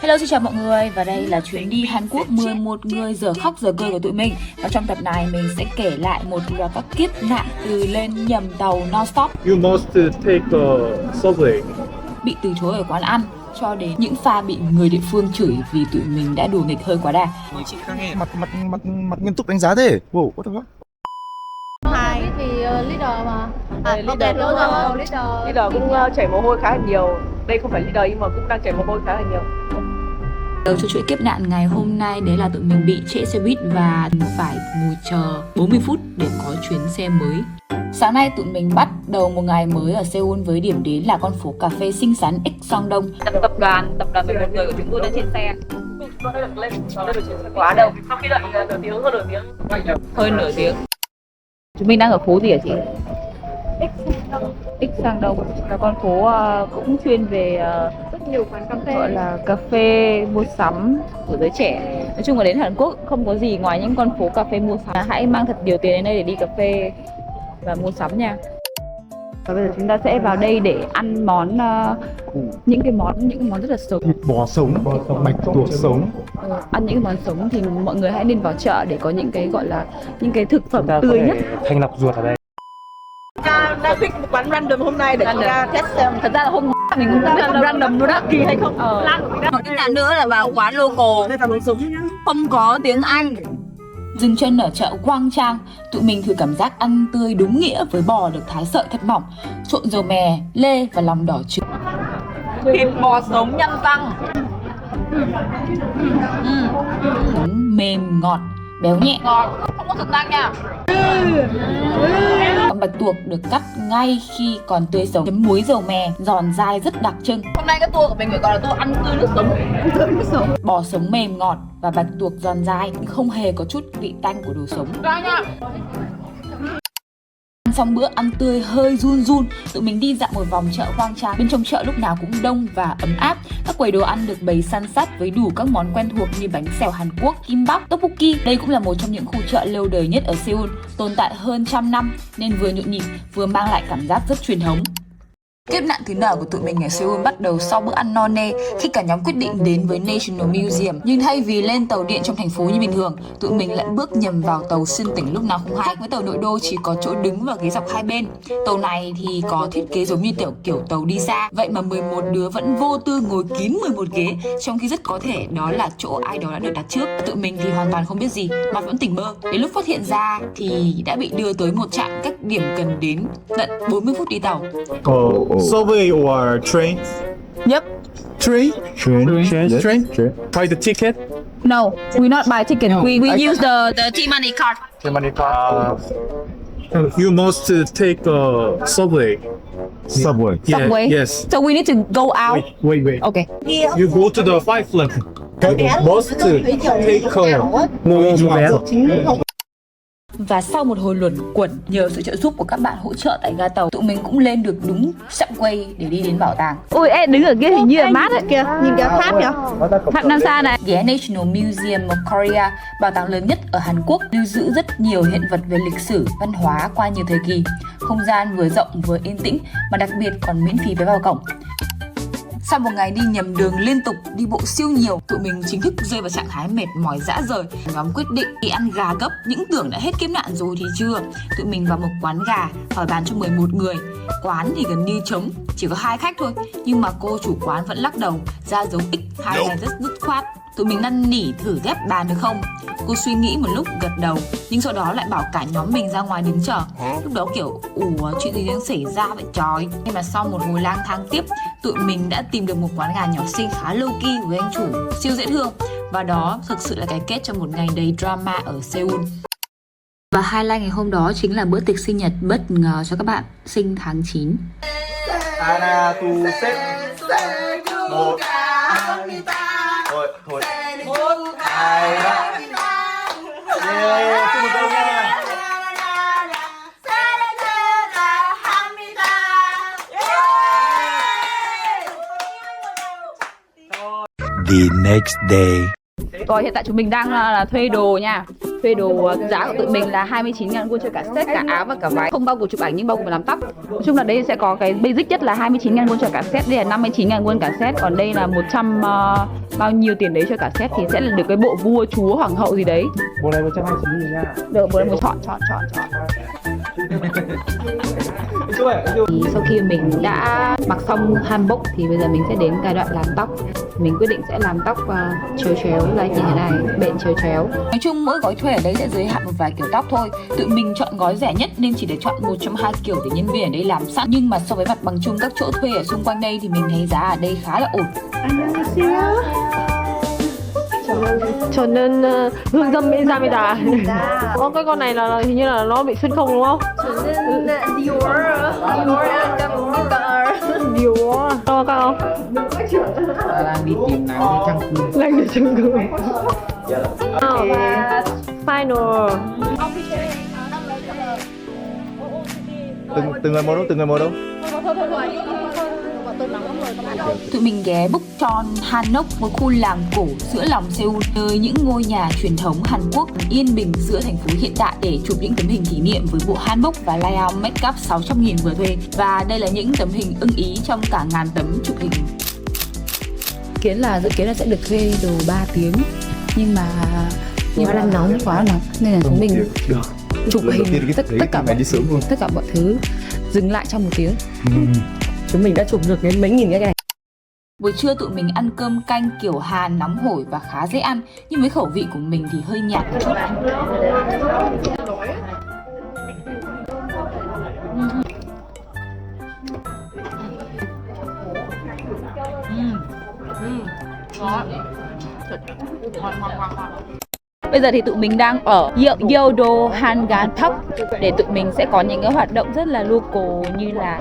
Hello, xin chào mọi người, và đây là chuyến đi Hàn Quốc 11 người giờ khóc giờ cười của tụi mình. Và trong tập này mình sẽ kể lại một loạt các kiếp nạn từ lên nhầm tàu non-stop, You must take a subway. bị từ chối ở quán ăn, cho đến những pha bị người địa phương chửi vì tụi mình đã đùa nghịch hơi quá đà. Mặt nghiêm túc đánh giá thế. Wow, what the fuck? Hai vì leader mà. Leader cũng chảy mồ hôi khá là nhiều. Đây không phải leader nhưng mà cũng đang chảy mồ hôi khá là nhiều. Đầu cho chuỗi kiếp nạn ngày hôm nay đấy là tụi mình bị trễ xe buýt và phải ngồi chờ 40 phút để có chuyến xe mới. Sáng nay tụi mình bắt đầu một ngày mới ở Seoul với điểm đến là con phố cà phê xinh xắn X-Sangdong. Tập đoàn 11 người của chúng tôi đã trên xe. Lên quá đâu. Sau khi đợi nửa tiếng hơn nửa tiếng. Hơn nửa tiếng. Chúng mình đang ở phố gì hả chị? X-Sangdong là con phố cũng chuyên về Rất nhiều quán cà phê. gọi là cà phê mua sắm của giới trẻ. Nói chung là đến Hàn Quốc không có gì ngoài những con phố cà phê mua sắm. Hãy mang thật nhiều tiền đến đây để đi cà phê và mua sắm nha. Và bây giờ chúng ta sẽ vào đây để ăn món những cái món rất là sống. Thịt bò sống, bạch tuộc sống. Ăn những cái món sống thì mọi người hãy nên vào chợ để có những cái gọi là những cái thực phẩm tươi nhất. Thanh lọc ruột ở đây. Đang pick một quán random hôm nay để chúng ta test xem. Thật ra là hôm mình cũng biết random luôn á, Kỳ hay không? Một kiếp nạn nữa là vào quán local, không có tiếng Anh. Dừng chân ở chợ Quang Trang, tụi mình thử cảm giác ăn tươi đúng nghĩa với bò được thái sợi thật mỏng, trộn dầu mè, lê và lòng đỏ trứng. Thịt bò sống nhân răng. Mềm ngọt, béo nhẹ. Ngọt, không có thực răng nha. Con bạch tuộc được cắt ngay khi còn tươi sống, chấm muối dầu mè, giòn dai rất đặc trưng. Hôm nay cái tour của mình phải gọi là tour ăn tươi nước sống. Bò sống mềm ngọt và bạch tuộc giòn dai, không hề có chút vị tanh của đồ sống. Ra nha. Xong bữa ăn tươi hơi run run, tụi mình đi dạo một vòng chợ Quang Trang. Bên trong chợ lúc nào cũng đông và ấm áp. Các quầy đồ ăn được bày san sát với đủ các món quen thuộc như bánh xèo Hàn Quốc, kimbap, tteokbokki. Đây cũng là một trong những khu chợ lâu đời nhất ở Seoul, tồn tại hơn 100 năm nên vừa nhộn nhịp vừa mang lại cảm giác rất truyền thống. Kiếp nạn thứ nào của tụi mình ở Seoul bắt đầu sau bữa ăn no nê khi cả nhóm quyết định đến với National Museum. Nhưng thay vì lên tàu điện trong thành phố như bình thường, tụi mình lại bước nhầm vào tàu xuyên tỉnh lúc nào không hay. Với tàu nội đô chỉ có chỗ đứng và ghế dọc hai bên. Tàu này thì có thiết kế giống như kiểu tàu đi xa. Vậy mà 11 đứa vẫn vô tư ngồi kín 11 ghế, trong khi rất có thể đó là chỗ ai đó đã được đặt trước. Tụi mình thì hoàn toàn không biết gì, mà vẫn tỉnh mơ. Đến lúc phát hiện ra thì đã bị đưa tới một trạm cách điểm cần đến tận 40 phút đi tàu. Subway or train? Yep. Train? Yes. Train? Buy the ticket? No, we not buy ticket. We use the T-money card. You must take a subway. Subway. Yeah, Subway? yes. So we need to go out. Wait. Okay. You go to the 5 floor. You must take a no. Và sau một hồi luẩn quẩn nhờ sự trợ giúp của các bạn hỗ trợ tại ga tàu, tụi mình cũng lên được đúng subway để đi đến bảo tàng. Ôi, em đứng ở kia hình như là mát ấy kìa. Nhìn cái tháp kìa. Tháp Nam Sa này. Ghé National Museum of Korea, bảo tàng lớn nhất ở Hàn Quốc, lưu giữ rất nhiều hiện vật về lịch sử, văn hóa qua nhiều thời kỳ. Không gian vừa rộng vừa yên tĩnh, mà đặc biệt còn miễn phí vé vào cổng. Sau một ngày đi nhầm đường liên tục, đi bộ siêu nhiều, tụi mình chính thức rơi vào trạng thái mệt mỏi rã rời. Nhóm quyết định đi ăn gà gấp, những tưởng đã hết kiếp nạn rồi thì chưa. Tụi mình vào một quán gà, hỏi bàn cho 11 người. Quán thì gần như trống, chỉ có 2 khách thôi. Nhưng mà cô chủ quán vẫn lắc đầu, ra dấu X, hai này rất dứt khoát. Tụi mình năn nỉ thử ghép bàn được không? Cô suy nghĩ một lúc gật đầu, nhưng sau đó lại bảo cả nhóm mình ra ngoài đứng chờ. Lúc đó kiểu, chuyện gì đang xảy ra vậy trời. Nhưng mà sau một hồi lang thang tiếp, tụi mình đã tìm được một quán gà nhỏ xinh khá low key với anh chủ siêu dễ thương. Và đó thực sự là cái kết cho một ngày đầy drama ở Seoul. Và highlight ngày hôm đó chính là bữa tiệc sinh nhật bất ngờ cho các bạn sinh tháng 9. Ha나, 둘, 셋. Một. Thôi. Hai, ba. Yeah, chúc mừng các nha. The next day. Rồi hiện tại chúng mình đang là thuê đồ nha. Thuê đồ giá của tụi mình là 29.000 won cho cả set, cả áo và cả váy. Không bao gồm chụp ảnh nhưng bao gồm làm tóc. Nói chung là đây sẽ có cái basic nhất là 29.000 won cho cả set. Đây là 59.000 won cả set. Còn đây là bao nhiêu tiền đấy cho cả set thì sẽ là được cái bộ vua chúa hoàng hậu gì đấy. Bộ này 120 nha. Được, bộ này một chọn. Thì sau khi mình đã mặc xong hanbok thì bây giờ mình sẽ đến giai đoạn làm tóc. Mình quyết định sẽ làm tóc chéo ra như thế này, bện chéo. Nói chung mỗi gói thuê ở đây sẽ giới hạn một vài kiểu tóc thôi. Tụi mình chọn gói rẻ nhất nên chỉ để chọn một trong hai kiểu để nhân viên ở đây làm sẵn. Nhưng mà so với mặt bằng chung các chỗ thuê ở xung quanh đây thì mình thấy giá ở đây khá là ổn. 저는 흥선미사입니다. cái con này là hình như là nó bị xuyên không đúng không? 저는 Dior. Đâu các không? Đang đi tìm nàng đi trang cương. Đang đi chung cư. Và final. Từng người một đâu? Tụi mình ghé book tròn Hanok, một khu làng cổ giữa lòng Seoul, nơi những ngôi nhà truyền thống Hàn Quốc yên bình giữa thành phố hiện đại để chụp những tấm hình kỷ niệm với bộ hanbok và layout makeup 600.000 vừa thuê. Và đây là những tấm hình ưng ý trong cả ngàn tấm chụp hình. Dự kiến là sẽ được thuê đồ 3 tiếng nhưng mà đang nóng quá nên là chúng mình chụp hình tất cả mọi thứ dừng lại trong 1 tiếng. Chúng mình đã chụp được đến mấy nghìn cái này. Buổi trưa tụi mình ăn cơm canh kiểu Hàn nóng hổi và khá dễ ăn, nhưng với khẩu vị của mình thì hơi nhạt một chút. Bây giờ thì tụi mình đang ở Yeouido Hangantok để tụi mình sẽ có những cái hoạt động rất là local như là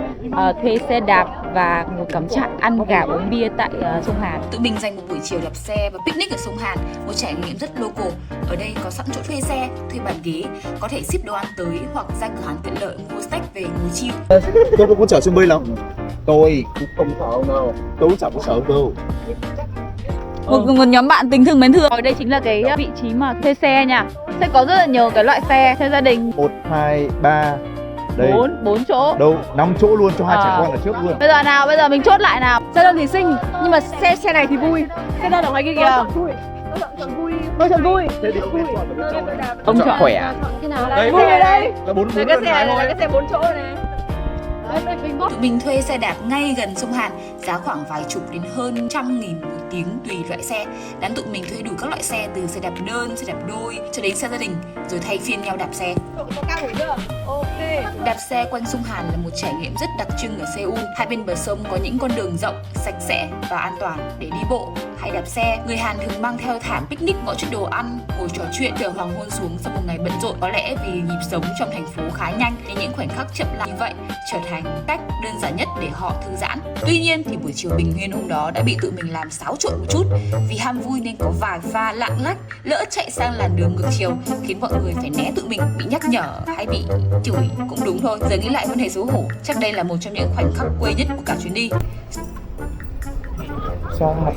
thuê xe đạp và ngồi cắm trại, ăn gà uống bia tại sông Hàn. Tụi mình dành một buổi chiều đạp xe và picnic ở sông Hàn, một trải nghiệm rất local. Ở đây có sẵn chỗ thuê xe, thuê bàn ghế, có thể ship đồ ăn tới hoặc ra cửa hàng tiện lợi mua snack về ngồi chill. Tôi cũng sợ sân bay lắm. Tôi cũng không sợ đâu. Tôi cũng chẳng có sợ đâu. Một nhóm bạn tình thương mến thương. Ở đây chính là cái vị trí mà thuê xe nha. Sẽ có rất là nhiều cái loại xe theo gia đình. 1, 2, 3. Đây. 4 chỗ. Đâu, 5 chỗ luôn cho 2 trẻ con ở trước luôn. Bây giờ mình chốt lại nào. Xe đơn thì xinh, nhưng mà xe này thì vui. Xe đơn ở ngoài kia kìa. Tôi chọn vui. Ông chọn khỏe. Thế nào đây? Vui ở đây. Là 4 cái xe này là cái xe 4 chỗ này. Tụi mình thuê xe đạp ngay gần sông Hàn, giá khoảng vài chục đến hơn 100.000 một tiếng tùy loại xe. Đám tụi mình thuê đủ các loại xe từ xe đạp đơn, xe đạp đôi cho đến xe gia đình, rồi thay phiên nhau đạp xe. Đạp xe quanh sông Hàn là một trải nghiệm rất đặc trưng ở Seoul. Hai bên bờ sông có những con đường rộng, sạch sẽ và an toàn để đi bộ hay đạp xe. Người Hàn thường mang theo thảm picnic, gọi chút đồ ăn, ngồi trò chuyện chờ hoàng hôn xuống sau một ngày bận rộn. Có lẽ vì nhịp sống trong thành phố khá nhanh nên những khoảnh khắc chậm lại như vậy trở thành cách đơn giản nhất để họ thư giãn. Tuy nhiên thì buổi chiều bình nguyên hôm đó đã bị tụi mình làm xáo trộn một chút. Vì ham vui nên có vài pha lạng lách, lỡ chạy sang làn đường ngược chiều khiến mọi người phải né tụi mình, bị nhắc nhở hay bị chửi cũng đúng thôi. Giờ nghĩ lại vẫn thấy xấu hổ. Chắc đây là một trong những khoảnh khắc quê nhất của cả chuyến đi. Sao mặt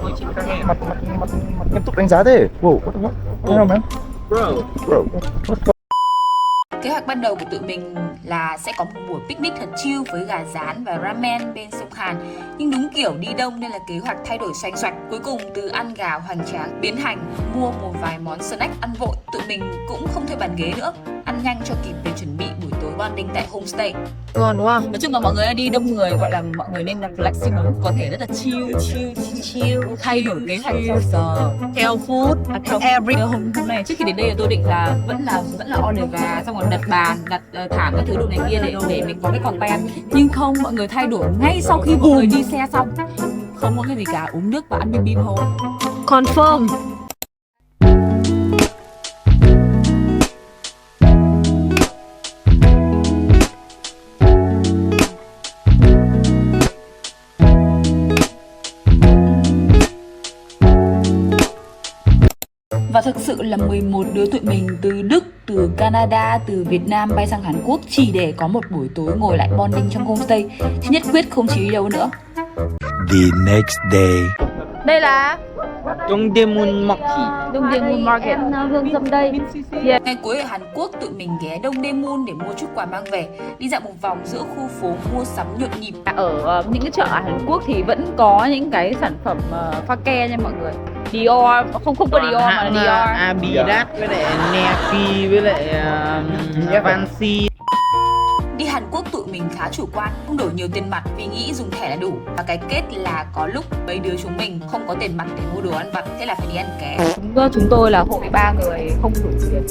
nghiêm túc đánh giá thế? Wow, what the fuck? Thấy không em? Bro. Kế hoạch ban đầu của tụi mình là sẽ có một buổi picnic thật chill với gà rán và ramen bên sông Hàn. Nhưng đúng kiểu đi đông nên là kế hoạch thay đổi xoành xoạch. Cuối cùng từ ăn gà hoành tráng biến thành mua một vài món snack ăn vội. Tụi mình cũng không thuê bàn ghế nữa, ăn nhanh cho kịp để chuẩn bị buổi tối bonding tại homestay. Ngon đúng không? Nói chung là mọi người đi đông người, gọi là mọi người nên là flexible, có thể rất là chill, thay đổi kế hoạch theo giờ, theo food, theo every. Hôm nay trước khi đến đây là tôi định là vẫn là order gà, xong rồi đặt bàn, đặt thảm các thứ đồ này kia để mình có cái content. Nhưng không, mọi người thay đổi ngay sau khi mọi người đi xe xong, không có cái gì cả, uống nước và ăn bim bim thôi. Confirm. Và thực sự là 11 đứa tụi mình từ Đức, từ Canada, từ Việt Nam bay sang Hàn Quốc chỉ để có một buổi tối ngồi lại bonding trong homestay. Chứ nhất quyết không chỉ đi đâu nữa. The next day. Đây là Dongdaemun Market. Dongdaemun Market, Hương Dâm đây. Ngày cuối ở Hàn Quốc, tụi mình ghé Dongdaemun để mua chút quà mang về, đi dạo một vòng giữa khu phố mua sắm nhộn nhịp. Ở những cái chợ ở Hàn Quốc thì vẫn có những cái sản phẩm pha ke nha mọi người. Dior, không có Dior mà là Dior. Adidas với lại Nike với lại Fancy. Đi Hàn Quốc tụi mình khá chủ quan, không đổi nhiều tiền mặt vì nghĩ dùng thẻ là đủ. Và cái kết là có lúc mấy đứa chúng mình không có tiền mặt để mua đồ ăn vặt, thế là phải đi ăn ké. Chúng tôi là hội 3 người không đủ tiền.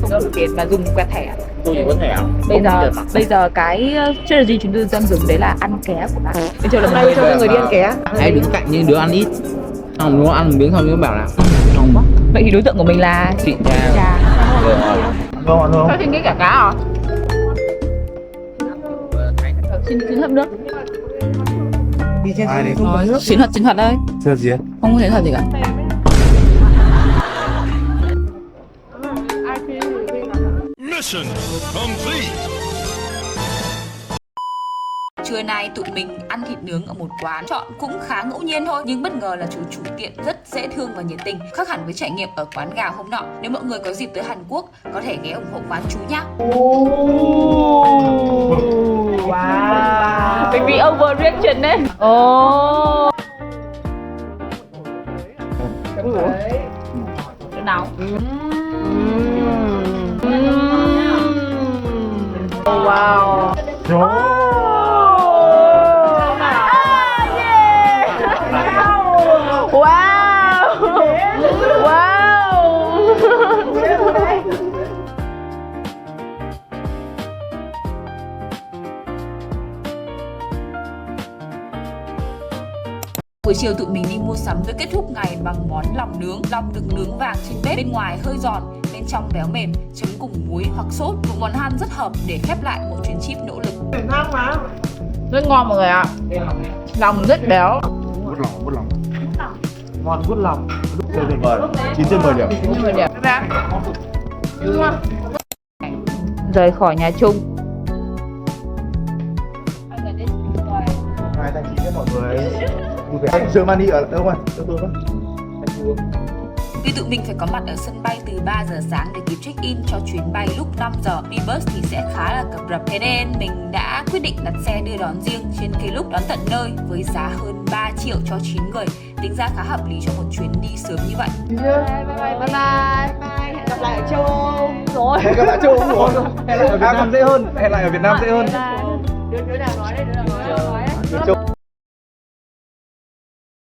Không đủ tiền mà dùng quẹt thẻ. Tôi chỉ có thẻ. Bây giờ cái strategy chúng tôi đang dùng đấy là ăn ké của bạn. Bây giờ là Hôm nay cho người đi ăn ké. Hãy đứng cạnh những đứa ăn ít. Không, nó ăn một miếng không nó bảo là ngon quá. vậy thì đối tượng của mình là Chị cha. Ngon không? Các xin cái cả cá hả? Xin hấp nước. Ai đấy? Chiến thuật đây. Chơi gì? Không có chiến thuật gì cả. Mission complete. Trưa nay tụi mình ăn thịt nướng ở một quán chọn cũng khá ngẫu nhiên thôi, nhưng bất ngờ là chủ tiệm rất dễ thương và nhiệt tình, khác hẳn với trải nghiệm ở quán gà hôm nọ. Nếu mọi người có dịp tới Hàn Quốc có thể ghé ủng hộ quán chú nhá. Wow. Mình bị overreaction đấy. Ồ. Chỗ nào? Wow. Buổi chiều tụi mình đi mua sắm với kết thúc ngày bằng món lòng nướng. Lòng được nướng vàng trên bếp, bên ngoài hơi giòn, bên trong béo mềm, chấm cùng muối hoặc sốt. Một món ăn rất hợp để khép lại một chuyến trip nỗ lực. Rất ngon mọi người ạ. Lòng rất béo. Bút lòng. Ngon bút lòng. 9 trên 10 điểm. Rời khỏi nhà chung. Hai anh chị với mọi người. Germany ở đâu rồi? Vì tụi mình phải có mặt ở sân bay từ 3 giờ sáng để kịp check-in cho chuyến bay lúc 5 giờ. Đi bus thì sẽ khá là cập rập. Thế nên mình đã quyết định đặt xe đưa đón riêng trên Klook đón tận nơi với giá hơn 3 triệu cho 9 người. Tính ra khá hợp lý cho một chuyến đi sớm như vậy. Bye bye. Hẹn gặp lại ở châu Âu. Rồi. Hẹn gặp lại châu Âu. Hẹn lại ở Việt Nam còn dễ hơn. Hẹn lại ở Việt Nam dễ hơn. Đứa nào nói đây, đứa nào nói.